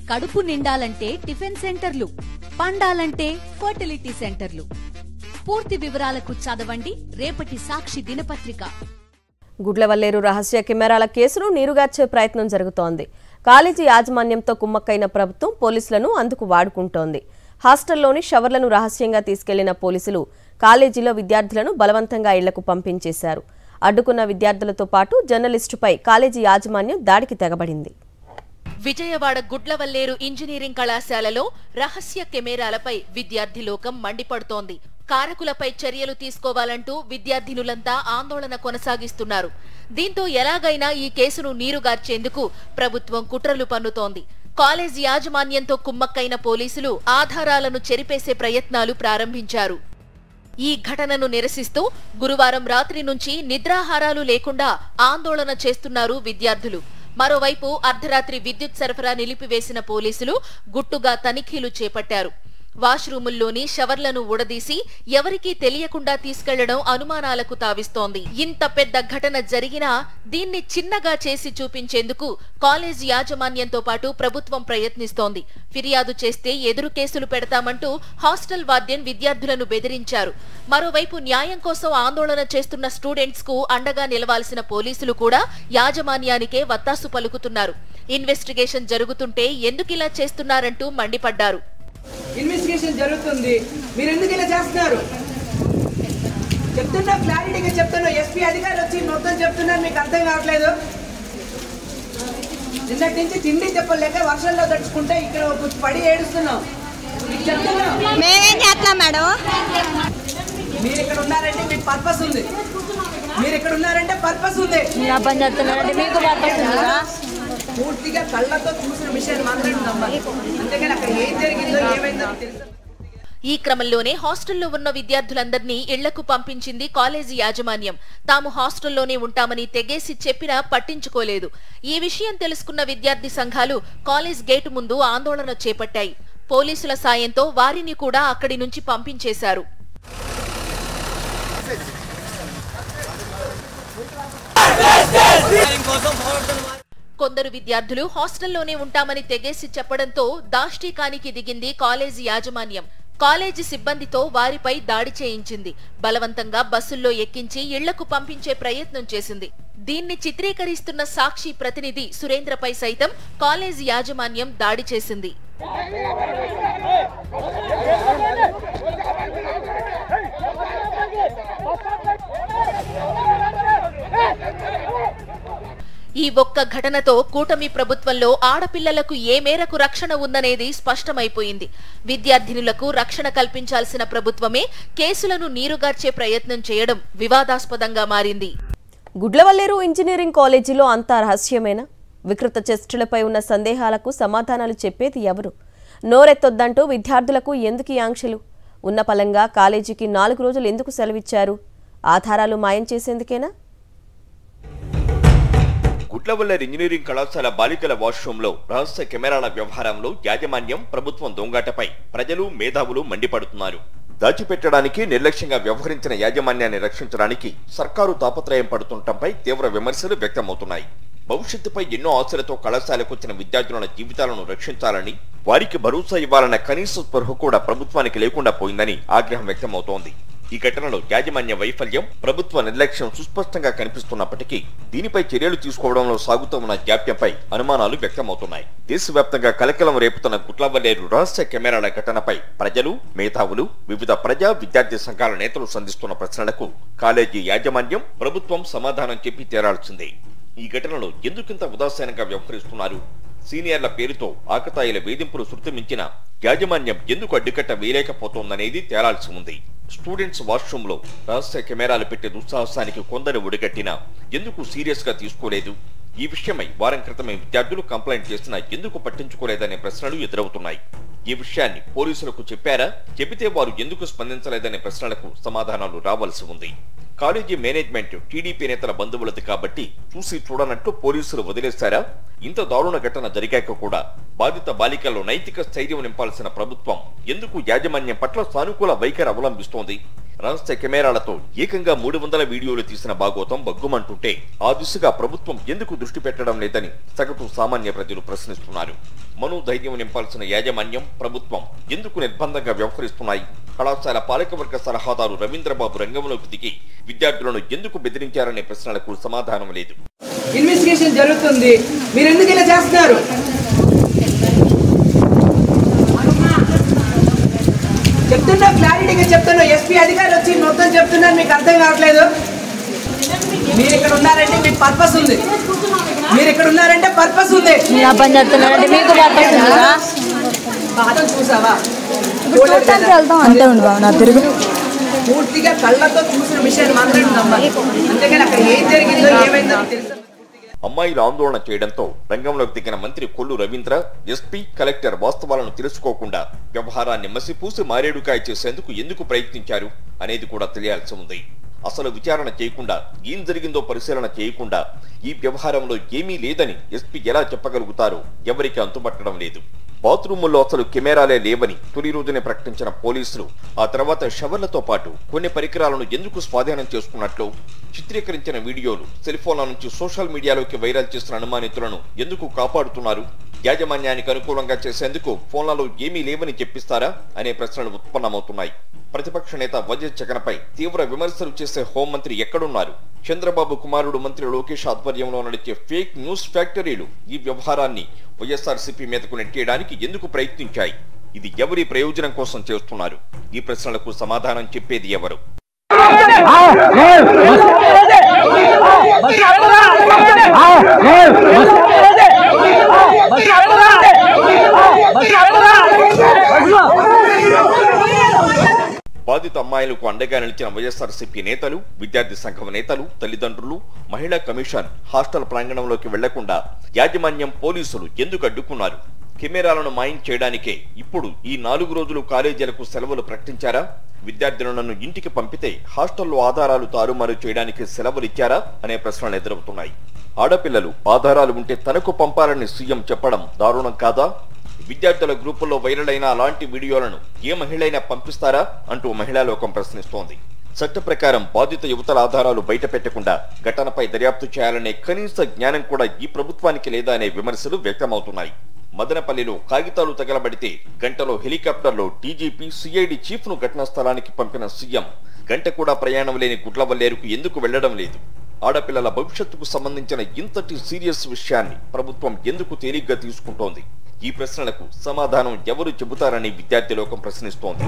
కడుపు నిండాలంటే టిఫిన్ సెంటర్లు, పండాలంటే ఫర్టిలిటీ సెంటర్లు. పూర్తి వివరాలకు చదవండి రేపటి సాక్షి దినపత్రిక. గుడ్లవల్లేరు రహస్య కెమెరాల కేసును నీరుగార్చే ప్రయత్నం జరుగుతోంది. కాలేజీ యాజమాన్యంతో కుమ్మక్కైన ప్రభుత్వం పోలీసులను అందుకు వాడుకుంటోంది. హాస్టల్లోని షవర్లను రహస్యంగా తీసుకెళ్లిన పోలీసులు కాలేజీలో విద్యార్థులను బలవంతంగా ఇళ్లకు పంపించేశారు. అడ్డుకున్న విద్యార్థులతో పాటు జర్నలిస్టుపై కాలేజీ యాజమాన్యం దాడికి తెగబడింది. విజయవాడ గుడ్లవల్లేరు ఇంజనీరింగ్ కళాశాలలో రహస్య కెమెరాలపై విద్యార్థి లోకం మండిపడుతోంది. కారకులపై చర్యలు తీసుకోవాలంటూ విద్యార్థినులంతా ఆందోళన కొనసాగిస్తున్నారు. దీంతో ఎలాగైనా ఈ కేసును నీరుగార్చేందుకు ప్రభుత్వం కుట్రలు పన్నుతోంది. కాలేజీ యాజమాన్యంతో కుమ్మక్కైన పోలీసులు ఆధారాలను చెరిపేసే ప్రయత్నాలు ప్రారంభించారు. ఈ ఘటనను నిరసిస్తూ గురువారం రాత్రి నుంచి నిద్రాహారాలు లేకుండా ఆందోళన చేస్తున్నారు విద్యార్థులు. మరోవైపు అర్ధరాత్రి విద్యుత్ సరఫరా నిలిపివేసిన పోలీసులు గుట్టుగా తనిఖీలు చేపట్టారు. వాష్రూముల్లోని షవర్లను ఊడదీసి ఎవరికీ తెలియకుండా తీసుకెళ్లడం అనుమానాలకు తావిస్తోంది. ఇంత పెద్ద ఘటన జరిగినా దీన్ని చిన్నగా చేసి చూపించేందుకు కాలేజీ యాజమాన్యంతో పాటు ప్రభుత్వం ప్రయత్నిస్తోంది. ఫిర్యాదు చేస్తే ఎదురు కేసులు పెడతామంటూ హాస్టల్ వార్డెన్ విద్యార్థులను బెదిరించారు. మరోవైపు న్యాయం కోసం ఆందోళన చేస్తున్న స్టూడెంట్స్ కు అండగా నిలవాల్సిన పోలీసులు కూడా యాజమాన్యానికే వత్తాసు పలుకుతున్నారు. ఇన్వెస్టిగేషన్ జరుగుతుంటే ఎందుకిలా చేస్తున్నారంటూ మండిపడ్డారు. ఇన్వెస్టిగేషన్ జరుగుతుంది, మీరు ఎందుకు ఇలా చేస్తున్నారు చెప్తున్నా, క్లారిటీగా చెప్తున్నా. ఎస్పీ అధికారులు వచ్చి మొత్తం చెప్తున్నారు, మీకు అర్థం కావట్లేదు. నిన్నటి నుంచి తిండి చెప్పలేక వర్షంలో తడుచుకుంటే ఇక్కడ పడి ఏడుస్తున్నాం. మీకు చెప్తున్నా, మేమేం చేస్తాం మేడం. మీరు ఇక్కడ ఉన్నారంటే మీకు పర్పస్ ఉంది. మీరు ఇక్కడ ఉన్నారంటే పర్పస్ ఉంది. పూర్తిగా కళ్ళతో చూసిన విషయాన్ని మాత్రమే నమ్మాలి. అంతేగాని అక్కడ ఏం జరిగిందో ఏమైందో తెలుసు. ఈ క్రమంలోనే హాస్టల్లో ఉన్న విద్యార్థులందరినీ ఇళ్లకు పంపించింది కాలేజీ యాజమాన్యం. తాము హాస్టల్లోనే ఉంటామని తెగేసి చెప్పినా పట్టించుకోలేదు. ఈ విషయం తెలుసుకున్న విద్యార్థి సంఘాలు కాలేజ్ గేటు ముందు ఆందోళన చేపట్టాయి. పోలీసుల సాయంతో వారిని కూడా అక్కడి నుంచి పంపించేశారు. కొందరు విద్యార్థులు హాస్టల్లోనే ఉంటామని తెగేసి చెప్పడంతో దాష్టీకానికి దిగింది కాలేజీ యాజమాన్యం. కాలేజీ సిబ్బందితో వారిపై దాడి చేయించింది. బలవంతంగా బస్సుల్లో ఎక్కించి ఇళ్లకు పంపించే ప్రయత్నం చేసింది. దీన్ని చిత్రీకరిస్తున్న సాక్షి ప్రతినిధి సురేంద్రపై సైతం కాలేజీ యాజమాన్యం దాడి చేసింది. ఈ ఒక్క ఘటనతో కూటమి ప్రభుత్వంలో ఆడపిల్లలకు ఏ మేరకు రక్షణ ఉందనేది స్పష్టమైపోయింది. విద్యార్థినులకు రక్షణ కల్పించాల్సిన ప్రభుత్వమే కేసులను నీరుగార్చే ప్రయత్నం చేయడం వివాదాస్పదంగా మారింది. గుడ్లవల్లేరు ఇంజనీరింగ్ కాలేజీలో అంతా రహస్యమేనా? వికృత చేష్టలపై ఉన్న సందేహాలకు సమాధానాలు చెప్పేది ఎవరు? నోరెత్తొద్దంటూ విద్యార్థులకు ఎందుకు ఆంక్షలు? ఉన్న పలంగా కాలేజీకి 4 రోజులు ఎందుకు సెలవిచ్చారు? ఆధారాలు మాయం చేసేందుకేనా? గుడ్లవల్లేరు ఇంజనీరింగ్ కళాశాల బాలికల వాష్రూంలో రహస్య కెమెరాల వ్యవహారంలో యాజమాన్యం, ప్రభుత్వం దొంగాటపై ప్రజలు, మేధావులు మండిపడుతున్నారు. దాచిపెట్టడానికి నిర్లక్ష్యంగా వ్యవహరించిన యాజమాన్యాన్ని రక్షించడానికి సర్కారు తాపత్రయం పడుతుండటంపై తీవ్ర విమర్శలు వ్యక్తమవుతున్నాయి. భవిష్యత్తుపై ఎన్నో ఆశలతో కళాశాలకు వచ్చిన విద్యార్థుల జీవితాలను రక్షించాలని, వారికి భరోసా ఇవ్వాలన్న కనీస స్పృహ కూడా ప్రభుత్వానికి లేకుండా పోయిందని ఆగ్రహం వ్యక్తమవుతోంది. ఈ ఘటనలో యాజమాన్య వైఫల్యం, ప్రభుత్వ నిర్లక్ష్యం సుస్పష్టంగా కనిపిస్తున్నప్పటికీ దీనిపై చర్యలు తీసుకోవడంలో సాగుతున్న జాప్యంపై అనుమానాలు వ్యక్తమవుతున్నాయి. దేశవ్యాప్తంగా కలకలం రేపుతున్న గుడ్లవల్లేరు రహస్య కెమెరాల ఘటనపై ప్రజలు, మేధావులు, వివిధ ప్రజా విద్యార్థి సంఘాల నేతలు సంధిస్తున్న ప్రశ్నలకు కాలేజీ యాజమాన్యం, ప్రభుత్వం సమాధానం చెప్పి తీరాల్సిందే. ఈ ఘటనలో ఎందుకింత ఉదాసీనంగా వ్యవహరిస్తున్నారు? సీనియర్ల పేరుతో ఆకతాయిల వేధింపులు శృతిమించిన యాజమాన్యం ఎందుకు అడ్డుకట్ట వేయలేకపోతోందనేది తేలాల్సి ఉంది. స్టూడెంట్స్ వాష్రూమ్ లో రహస్య కెమెరాలు పెట్టే దుస్సాహసానికి కొందరు ఒడిగట్టినా ఎందుకు సీరియస్ గా తీసుకోలేదు? ఈ విషయమై వారం క్రితమే విద్యార్థులు కంప్లైంట్ చేసినా ఎందుకు పట్టించుకోలేదనే ప్రశ్నలు ఎదురవుతున్నాయి. ఈ విషయాన్ని పోలీసులకు చెప్పారా? చెబితే వారు ఎందుకు స్పందించలేదనే ప్రశ్నలకు సమాధానాలు రావాల్సి ఉంది. కాలేజీ మేనేజ్మెంట్ టీడీపీ నేతల బంధువులది కాబట్టి చూసి చూడనట్టు పోలీసులు వదిలేశారా? ఇంత దారుణ ఘటన జరిగాక కూడా బాధిత బాలికల్లో నైతిక స్థైర్యం నింపాల్సిన ప్రభుత్వం ఎందుకు యాజమాన్యం పట్ల సానుకూల వైఖరి అవలంబిస్తోంది? రహస్య కెమెరాలతో ఏకంగా 300 వీడియోలు తీసిన భాగోతం బగ్గుమంటుంటే ఆ దిశగా ప్రభుత్వం ఎందుకు దృష్టి పెట్టడం లేదని సగటు సామాన్య ప్రజలు ప్రశ్నిస్తున్నారు. మనోధైర్యం నింపాల్సిన యాజమాన్యం, ప్రభుత్వం ఎందుకు నిర్బంధంగా వ్యవహరిస్తున్నాయి? కళాశాల పాలకవర్గ సలహాదారు రవీంద్రబాబు రంగంలోకి దిగి విద్యార్థులను ఎందుకు బెదిరించారనే ప్రశ్నలకు సమాధానం లేదు. ఇన్వెస్టిగేషన్ జరుగుతుంది, మీరు ఎందుకు ఇలా చేస్తున్నారు? చెప్తున్నా, క్లారిటీగా చెప్తున్నా. ఎస్పీ అధికారులు వచ్చి మొత్తం చెప్తున్నారు, మీకు అర్థం కావట్లేదు. మీరు ఇక్కడ ఉన్నారంటే మీకు పర్పస్ ఉంది. మీరు ఇక్కడ ఉన్నారంటే పర్పస్ ఉంది. బాధం చూసావా? అంతే ఉండు బాబు, నా తిరుగు పూర్తిగా కళ్ళతో చూసిన విషయాన్ని మాత్రమే నమ్మాలి. అంతేగాని అక్కడ ఏం జరిగిందో ఏమైందో తెలుసు. అమ్మాయిలు ఆందోళన చేయడంతో రంగంలోకి దిగిన మంత్రి కొల్లు రవీంద్ర, ఎస్పీ, కలెక్టర్ వాస్తవాలను తెలుసుకోకుండా వ్యవహారాన్ని మసిపూసి మారేడుకాయ చేసేందుకు ఎందుకు ప్రయత్నించారు అనేది కూడా తెలియాల్సి ఉంది. అసలు విచారణ చేయకుండా, ఏం జరిగిందో పరిశీలన చేయకుండా ఈ వ్యవహారంలో ఏమీ లేదని ఎస్పీ ఎలా చెప్పగలుగుతారో ఎవరికి అంతుపట్టడం లేదు. బాత్రూముల్లో అసలు కెమెరాలే లేవని తొలి రోజునే ప్రకటించిన పోలీసులు ఆ తర్వాత షవర్లతో పాటు కొన్ని పరికరాలను ఎందుకు స్వాధీనం చేసుకున్నట్లు, చిత్రీకరించిన వీడియోలు సెల్ఫోన్ల నుంచి సోషల్ మీడియాలోకి వైరల్ చేసిన అనుమానితులను ఎందుకు కాపాడుతున్నారు? యాజమాన్యానికి అనుకూలంగా చేసేందుకు ఫోన్లలో ఏమీ లేవని చెప్పిస్తారా అనే ప్రశ్నలు ఉత్పన్నమవుతున్నాయి. ప్రతిపక్ష నేత వైఎస్ జగన్పై తీవ్ర విమర్శలు చేసే హోంమంత్రి ఎక్కడున్నారు? చంద్రబాబు కుమారుడు మంత్రి లోకేష్ ఆధ్వర్యంలో నడిచే ఫేక్ న్యూస్ ఫ్యాక్టరీలు ఈ వ్యవహారాన్ని వైఎస్ఆర్సీపీ మీదకు నెట్టేయడానికి ఎందుకు ప్రయత్నించాయి? ఇది ఎవరి ప్రయోజనం కోసం చేస్తున్నారు? ఈ ప్రశ్నలకు సమాధానం చెప్పేది ఎవరు? బాధిత అమ్మాయిలకు అండగా నిలిచిన వైఎస్ఆర్సీపీ నేతలు, విద్యార్థి సంఘం నేతలు, తల్లిదండ్రులు, మహిళా కమిషన్ హాస్టల్ ప్రాంగణంలోకి వెళ్లకుండా యాజమాన్యం, పోలీసులు ఎందుకు అడ్డుకున్నారు? కెమెరాలను మాయం చేయడానికే ఇప్పుడు ఈ 4 రోజులు కాలేజీలకు సెలవులు ప్రకటించారా? విద్యార్థులను ఇంటికి పంపితే హాస్టల్లో ఆధారాలు తారుమారు చేయడానికి సెలవులు ఇచ్చారా అనే ప్రశ్నలు ఎదురవుతున్నాయి. ఆడపిల్లలు ఆధారాలు ఉంటే తనకు పంపాలని సీఎం చెప్పడం దారుణం కాదా? విద్యార్థుల గ్రూపుల్లో వైరల్ అయిన అలాంటి వీడియోలను ఏ మహిళైనా పంపిస్తారా అంటూ మహిళా లోకం ప్రశ్నిస్తోంది. చట్ట ప్రకారం బాధిత యువతల ఆధారాలు బయట పెట్టకుండా ఘటనపై దర్యాప్తు చేయాలనే కనీస జ్ఞానం కూడా ఈ ప్రభుత్వానికి లేదా అనే విమర్శలు వ్యక్తమవుతున్నాయి. మదనపల్లిలో కాగితాలు తగలబడితే గంటలో హెలికాప్టర్లో డీజీపీ, సిఐడి చీఫ్ ను ఘటనా స్థలానికి పంపిన సీఎం గంట కూడా ప్రయాణం లేని గుడ్లవల్లేరుకు ఎందుకు వెళ్లడం లేదు? ఆడపిల్లల భవిష్యత్తుకు సంబంధించిన ఇంతటి సీరియస్ విషయాన్ని ప్రభుత్వం ఎందుకు తేలిగ్గా తీసుకుంటోంది? ఈ ప్రశ్నలకు సమాధానం ఎవరు చెబుతారని విద్యార్థి లోకం ప్రశ్నిస్తోంది.